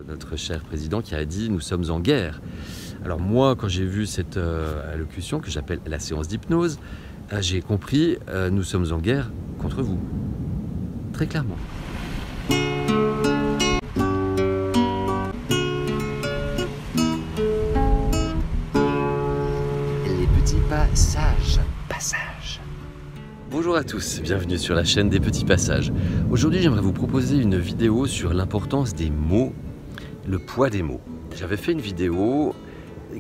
Notre cher président qui a dit « nous sommes en guerre ». Alors moi, quand j'ai vu cette allocution que j'appelle la séance d'hypnose, j'ai compris « nous sommes en guerre contre vous ». Très clairement. Les petits passages. Bonjour à tous, bienvenue sur la chaîne des petits passages. Aujourd'hui, j'aimerais vous proposer une vidéo sur l'importance des mots, le poids des mots. J'avais fait une vidéo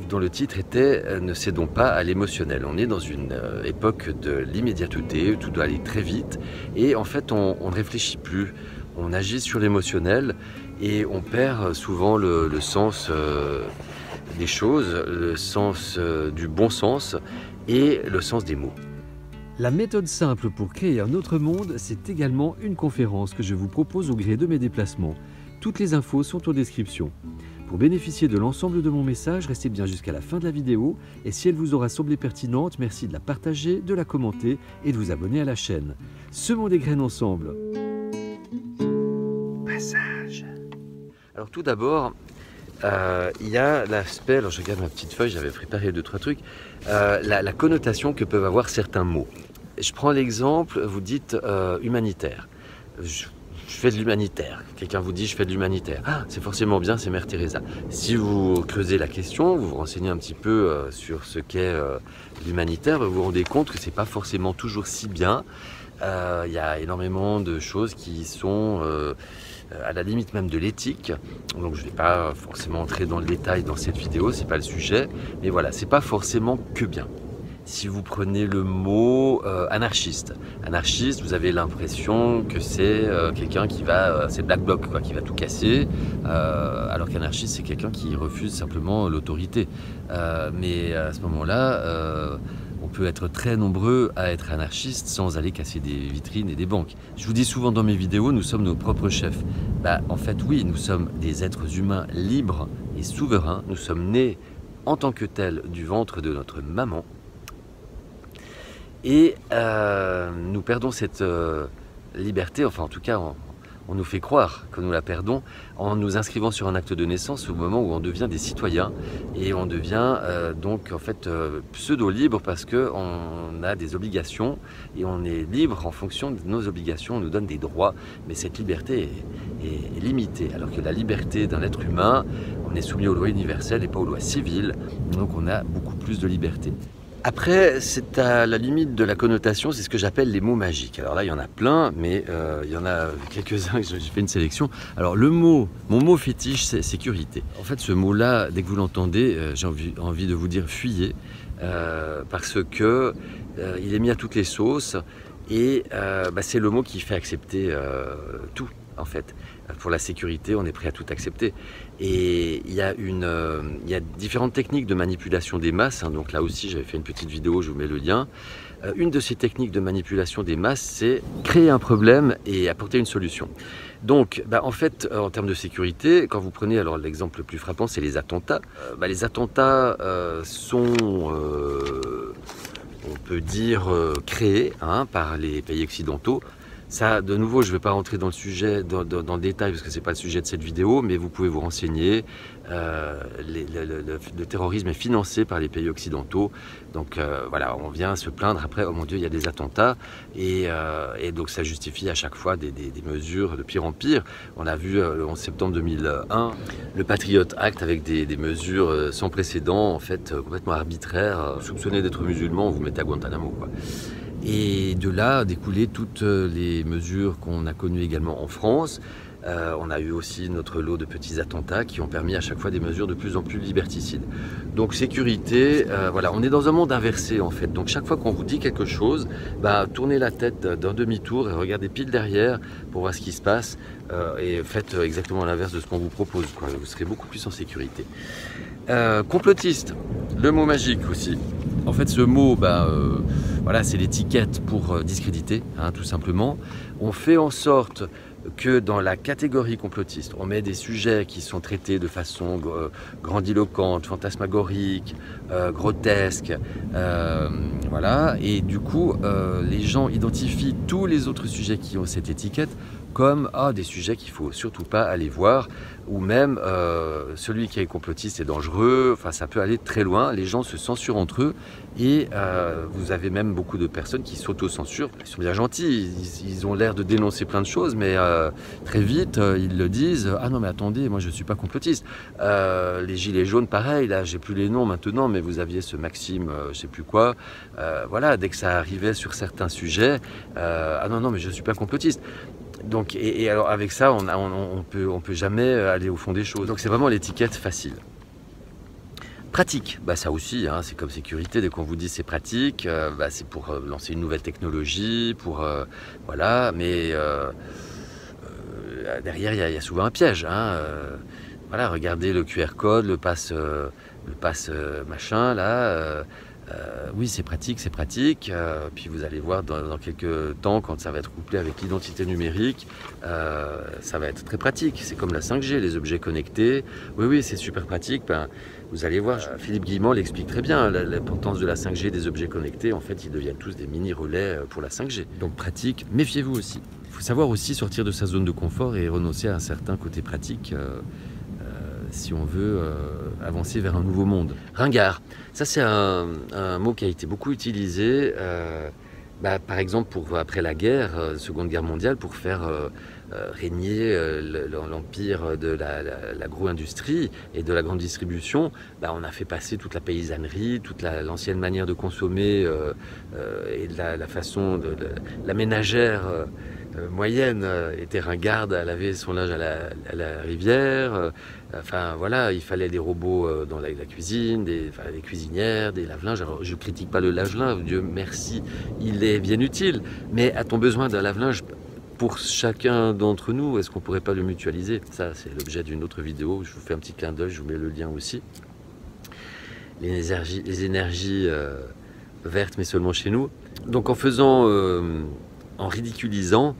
dont le titre était « Ne cédons pas à l'émotionnel ». On est dans une époque de l'immédiateté, tout doit aller très vite et en fait on ne réfléchit plus, on agit sur l'émotionnel et on perd souvent le sens des choses, le sens du bon sens et le sens des mots. La méthode simple pour créer un autre monde, c'est également une conférence que je vous propose au gré de mes déplacements. Toutes les infos sont en description. Pour bénéficier de l'ensemble de mon message, restez bien jusqu'à la fin de la vidéo et si elle vous aura semblé pertinente, merci de la partager, de la commenter et de vous abonner à la chaîne. Semons des graines ensemble. Passage. Alors tout d'abord, il y a l'aspect, alors je regarde ma petite feuille, j'avais préparé 2-3 trucs, la connotation que peuvent avoir certains mots. Je prends l'exemple, vous dites humanitaire. Je fais de l'humanitaire. Quelqu'un vous dit je fais de l'humanitaire. Ah, c'est forcément bien, c'est Mère Teresa. Si vous creusez la question, vous vous renseignez un petit peu sur ce qu'est l'humanitaire, vous vous rendez compte que c'est pas forcément toujours si bien. Il y a énormément de choses qui sont à la limite même de l'éthique. Donc je ne vais pas forcément entrer dans le détail dans cette vidéo, c'est pas le sujet. Mais voilà, c'est pas forcément que bien. Si vous prenez le mot anarchiste, vous avez l'impression que c'est quelqu'un qui va, c'est Black Bloc, quoi, qui va tout casser, alors qu'anarchiste c'est quelqu'un qui refuse simplement l'autorité. Mais à ce moment-là, on peut être très nombreux à être anarchiste sans aller casser des vitrines et des banques. Je vous dis souvent dans mes vidéos, nous sommes nos propres chefs. En fait oui, nous sommes des êtres humains libres et souverains. Nous sommes nés en tant que tels du ventre de notre maman. Et nous perdons cette liberté, enfin en tout cas on nous fait croire que nous la perdons en nous inscrivant sur un acte de naissance au moment où on devient des citoyens et on devient donc en fait pseudo-libre parce qu'on a des obligations et on est libre en fonction de nos obligations, on nous donne des droits, mais cette liberté est limitée alors que la liberté d'un être humain, on est soumis aux lois universelles et pas aux lois civiles, donc on a beaucoup plus de liberté. Après, c'est à la limite de la connotation, c'est ce que j'appelle les mots magiques. Alors là, il y en a plein, mais il y en a quelques-uns, j'ai fait une sélection. Alors mon mot fétiche, c'est sécurité. En fait, ce mot-là, dès que vous l'entendez, j'ai envie de vous dire fuyez, parce que il est mis à toutes les sauces, et c'est le mot qui fait accepter tout. En fait, pour la sécurité, on est prêt à tout accepter. Et il y a différentes techniques de manipulation des masses. Donc là aussi, j'avais fait une petite vidéo, je vous mets le lien. Une de ces techniques de manipulation des masses, c'est créer un problème et apporter une solution. Donc, en fait, en termes de sécurité, quand vous prenez, alors l'exemple le plus frappant, c'est les attentats. Les attentats sont, on peut dire, créés par les pays occidentaux. Ça, de nouveau, je ne vais pas rentrer dans le sujet, dans le détail, parce que ce n'est pas le sujet de cette vidéo, mais vous pouvez vous renseigner. Le terrorisme est financé par les pays occidentaux. Donc voilà, on vient se plaindre après, oh mon Dieu, il y a des attentats. Et donc ça justifie à chaque fois des mesures de pire en pire. On a vu le 11 septembre 2001, le Patriot Act avec des mesures sans précédent, en fait, complètement arbitraires. Soupçonné d'être musulman, on vous mettez à Guantanamo, quoi. Et de là découlaient toutes les mesures qu'on a connues également en France. On a eu aussi notre lot de petits attentats qui ont permis à chaque fois des mesures de plus en plus liberticides. Donc sécurité, voilà, on est dans un monde inversé en fait. Donc chaque fois qu'on vous dit quelque chose, tournez la tête d'un demi-tour et regardez pile derrière pour voir ce qui se passe et faites exactement l'inverse de ce qu'on vous propose, quoi. Vous serez beaucoup plus en sécurité. Complotiste, le mot magique aussi. En fait, ce mot, voilà, c'est l'étiquette pour discréditer, tout simplement. On fait en sorte que dans la catégorie complotiste, on met des sujets qui sont traités de façon grandiloquente, fantasmagorique, grotesque, voilà, et du coup, les gens identifient tous les autres sujets qui ont cette étiquette comme des sujets qu'il ne faut surtout pas aller voir, ou même celui qui est complotiste est dangereux, enfin ça peut aller très loin, les gens se censurent entre eux, et vous avez même beaucoup de personnes qui s'auto-censurent. Ils sont bien gentils, ils ont l'air de dénoncer plein de choses, mais très vite ils le disent, ah non mais attendez, moi je ne suis pas complotiste. Les gilets jaunes, pareil, là j'ai plus les noms maintenant, mais vous aviez ce Maxime, je sais plus quoi, voilà, dès que ça arrivait sur certains sujets, ah non mais je ne suis pas complotiste. Donc, et alors avec ça, on peut jamais aller au fond des choses. Donc c'est vraiment l'étiquette facile. Pratique, ça aussi, hein, c'est comme sécurité. Dès qu'on vous dit c'est pratique, c'est pour lancer une nouvelle technologie, voilà. Mais derrière, il y a souvent un piège. Hein, voilà, regardez le QR code, le pass machin là. Oui, c'est pratique. Puis vous allez voir dans quelques temps, quand ça va être couplé avec l'identité numérique, ça va être très pratique. C'est comme la 5G, les objets connectés. Oui, c'est super pratique. Vous allez voir, Philippe Guillemont l'explique très bien, l'importance de la 5G, des objets connectés. En fait, ils deviennent tous des mini-relais pour la 5G. Donc pratique, méfiez-vous aussi. Il faut savoir aussi sortir de sa zone de confort et renoncer à un certain côté pratique. Si on veut avancer vers un nouveau monde. Ringard, ça c'est un mot qui a été beaucoup utilisé, par exemple après la guerre, Seconde Guerre mondiale, pour faire régner l'empire de l'agro-industrie et de la grande distribution. On a fait passer toute la paysannerie, toute l'ancienne manière de consommer et de la façon de la ménagère moyenne était ringarde à laver son linge à la rivière. Enfin voilà, il fallait des robots dans la cuisine, des cuisinières, des lave-linges. Alors je critique pas le lave-linge, Dieu merci, il est bien utile. Mais a-t-on besoin d'un lave-linge pour chacun d'entre nous? Est-ce qu'on pourrait pas le mutualiser? Ça c'est l'objet d'une autre vidéo, je vous fais un petit clin d'œil, je vous mets le lien aussi. Les énergies vertes, mais seulement chez nous. Donc en ridiculisant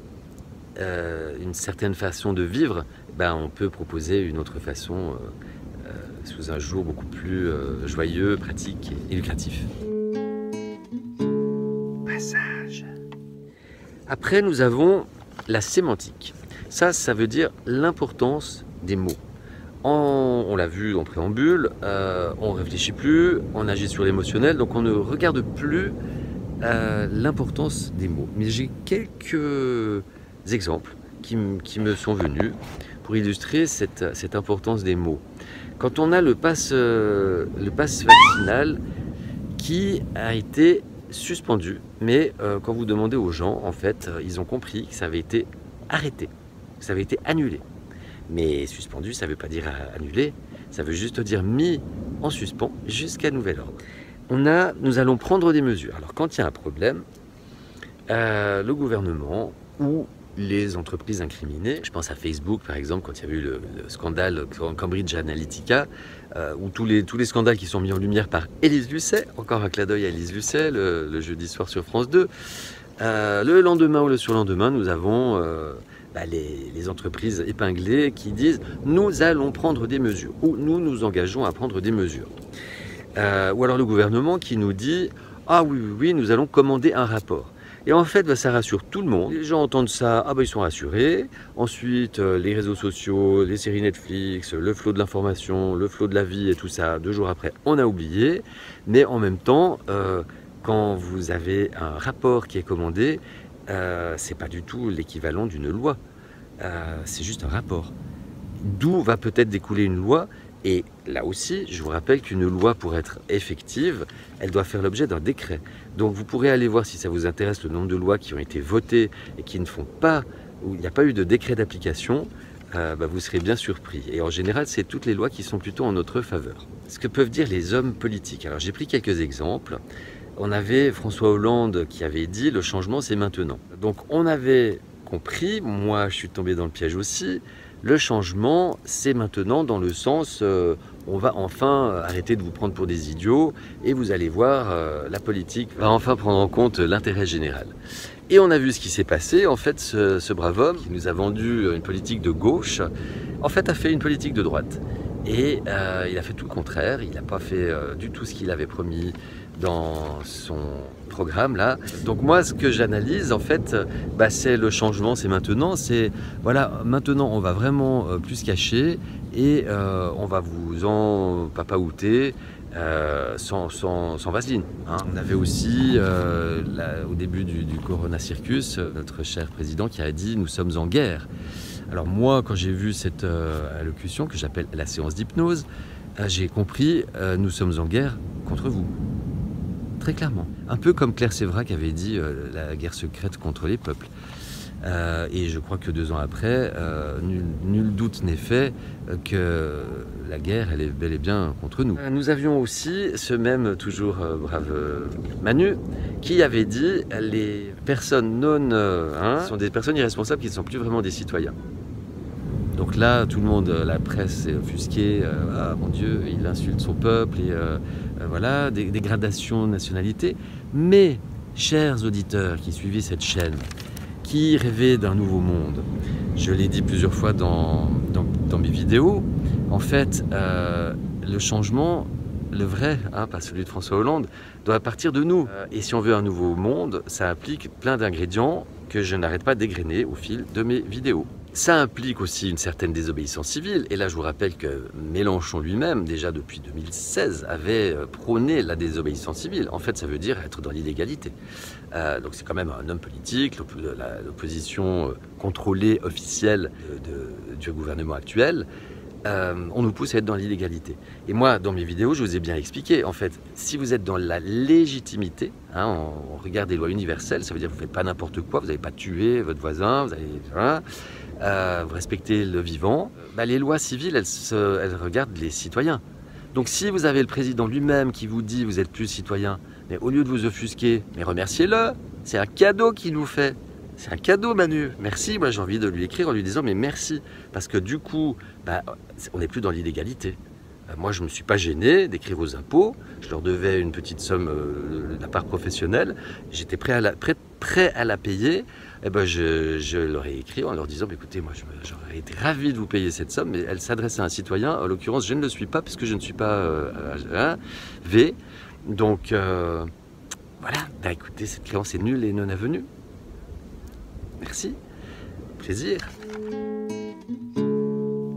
une certaine façon de vivre, on peut proposer une autre façon sous un jour beaucoup plus joyeux, pratique et lucratif. Passage. Après, nous avons la sémantique. Ça veut dire l'importance des mots. On l'a vu en préambule, on ne réfléchit plus, on agit sur l'émotionnel, donc on ne regarde plus l'importance des mots. Mais j'ai quelques exemples qui me sont venus pour illustrer cette importance des mots. Quand on a le pass vaccinal qui a été suspendu, mais quand vous demandez aux gens, en fait, ils ont compris que ça avait été arrêté, que ça avait été annulé. Mais suspendu, ça ne veut pas dire annulé, ça veut juste dire mis en suspens jusqu'à nouvel ordre. Nous allons prendre des mesures. Alors quand il y a un problème, le gouvernement ou les entreprises incriminées, je pense à Facebook par exemple, quand il y a eu le scandale Cambridge Analytica, ou tous les scandales qui sont mis en lumière par Élise Lucet, encore un clin d'œil à Élise Lucet, le jeudi soir sur France 2. Le lendemain ou le surlendemain, nous avons les entreprises épinglées qui disent « nous allons prendre des mesures » ou « nous nous engageons à prendre des mesures ». Ou alors le gouvernement qui nous dit « ah oui, nous allons commander un rapport ». Et en fait, ça rassure tout le monde. Les gens entendent ça, ils sont rassurés. Ensuite, les réseaux sociaux, les séries Netflix, le flot de l'information, le flot de la vie et tout ça, 2 jours après, on a oublié. Mais en même temps, quand vous avez un rapport qui est commandé, c'est pas du tout l'équivalent d'une loi. C'est juste un rapport. D'où va peut-être découler une loi. Et là aussi, je vous rappelle qu'une loi, pour être effective, elle doit faire l'objet d'un décret. Donc vous pourrez aller voir, si ça vous intéresse, le nombre de lois qui ont été votées et qui ne font pas, où il n'y a pas eu de décret d'application, vous serez bien surpris. Et en général, c'est toutes les lois qui sont plutôt en notre faveur. Ce que peuvent dire les hommes politiques. Alors j'ai pris quelques exemples. On avait François Hollande qui avait dit « le changement, c'est maintenant ». Donc on avait compris, moi je suis tombé dans le piège aussi, le changement, c'est maintenant dans le sens, on va enfin arrêter de vous prendre pour des idiots et vous allez voir, la politique va enfin prendre en compte l'intérêt général. Et on a vu ce qui s'est passé. En fait, ce brave homme qui nous a vendu une politique de gauche, en fait, a fait une politique de droite. Et il a fait tout le contraire, il n'a pas fait du tout ce qu'il avait promis dans son programme là. Donc moi, ce que j'analyse en fait, c'est le changement, c'est maintenant. C'est voilà, maintenant on va vraiment plus se cacher et on va vous en papaouter. Sans vaseline. Hein. On avait aussi, au début du Corona Circus, notre cher président qui a dit « nous sommes en guerre ». Alors moi, quand j'ai vu cette allocution que j'appelle la séance d'hypnose, j'ai compris « nous sommes en guerre contre vous ». Très clairement. Un peu comme Claire Séverac avait dit la guerre secrète contre les peuples. Et je crois que 2 ans après, nul doute n'est fait que la guerre, elle est bel et bien contre nous. Nous avions aussi ce même, toujours brave Manu, qui avait dit les personnes non sont des personnes irresponsables qui ne sont plus vraiment des citoyens. Donc là, tout le monde, la presse est offusquée, ah mon Dieu, il insulte son peuple, et voilà, dégradation de nationalité. Mais, chers auditeurs qui suivaient cette chaîne, qui rêvait d'un nouveau monde. Je l'ai dit plusieurs fois dans mes vidéos. En fait, le changement, le vrai, pas celui de François Hollande, doit partir de nous. Et si on veut un nouveau monde, ça implique plein d'ingrédients que je n'arrête pas d'égrener au fil de mes vidéos. Ça implique aussi une certaine désobéissance civile. Et là, je vous rappelle que Mélenchon lui-même, déjà depuis 2016, avait prôné la désobéissance civile. En fait, ça veut dire être dans l'illégalité. Donc c'est quand même un homme politique, l'opposition contrôlée, officielle du gouvernement actuel. On nous pousse à être dans l'illégalité. Et moi, dans mes vidéos, je vous ai bien expliqué, en fait, si vous êtes dans la légitimité, on regarde les lois universelles, ça veut dire que vous ne faites pas n'importe quoi, vous n'avez pas tué votre voisin, vous respectez le vivant, les lois civiles, elles regardent les citoyens. Donc si vous avez le président lui-même qui vous dit vous êtes plus citoyen, mais au lieu de vous offusquer, mais remerciez-le, c'est un cadeau qu'il nous fait. C'est un cadeau, Manu. Merci, moi j'ai envie de lui écrire en lui disant mais merci. Parce que du coup, on n'est plus dans l'illégalité. Moi je ne me suis pas gêné d'écrire aux impôts, je leur devais une petite somme de la part professionnelle, j'étais prêt à la payer. Je leur ai écrit en leur disant écoutez, moi j'aurais été ravi de vous payer cette somme, mais elle s'adressait à un citoyen. En l'occurrence, je ne le suis pas puisque je ne suis pas V. Donc voilà, écoutez, cette créance est nulle et non avenue. Merci, plaisir.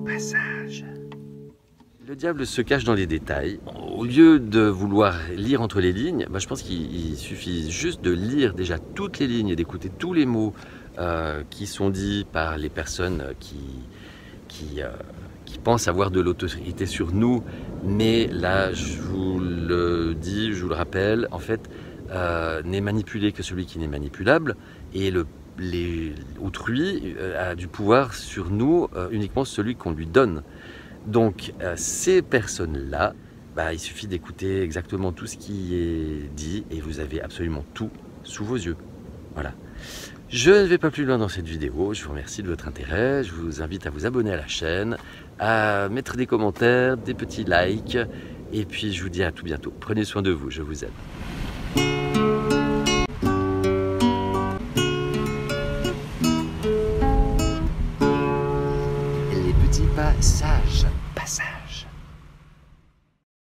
Passage. Le diable se cache dans les détails. Au lieu de vouloir lire entre les lignes, je pense qu'il suffit juste de lire déjà toutes les lignes et d'écouter tous les mots qui sont dits par les personnes qui pensent avoir de l'autorité sur nous. Mais là, je vous le dis, je vous le rappelle, en fait, n'est manipulé que celui qui n'est manipulable. Et autrui a du pouvoir sur nous uniquement celui qu'on lui donne. Donc ces personnes-là, il suffit d'écouter exactement tout ce qui est dit et vous avez absolument tout sous vos yeux. Voilà. Je ne vais pas plus loin dans cette vidéo, je vous remercie de votre intérêt, je vous invite à vous abonner à la chaîne, à mettre des commentaires, des petits likes, et puis je vous dis à tout bientôt. Prenez soin de vous, je vous aime. Les petits passages.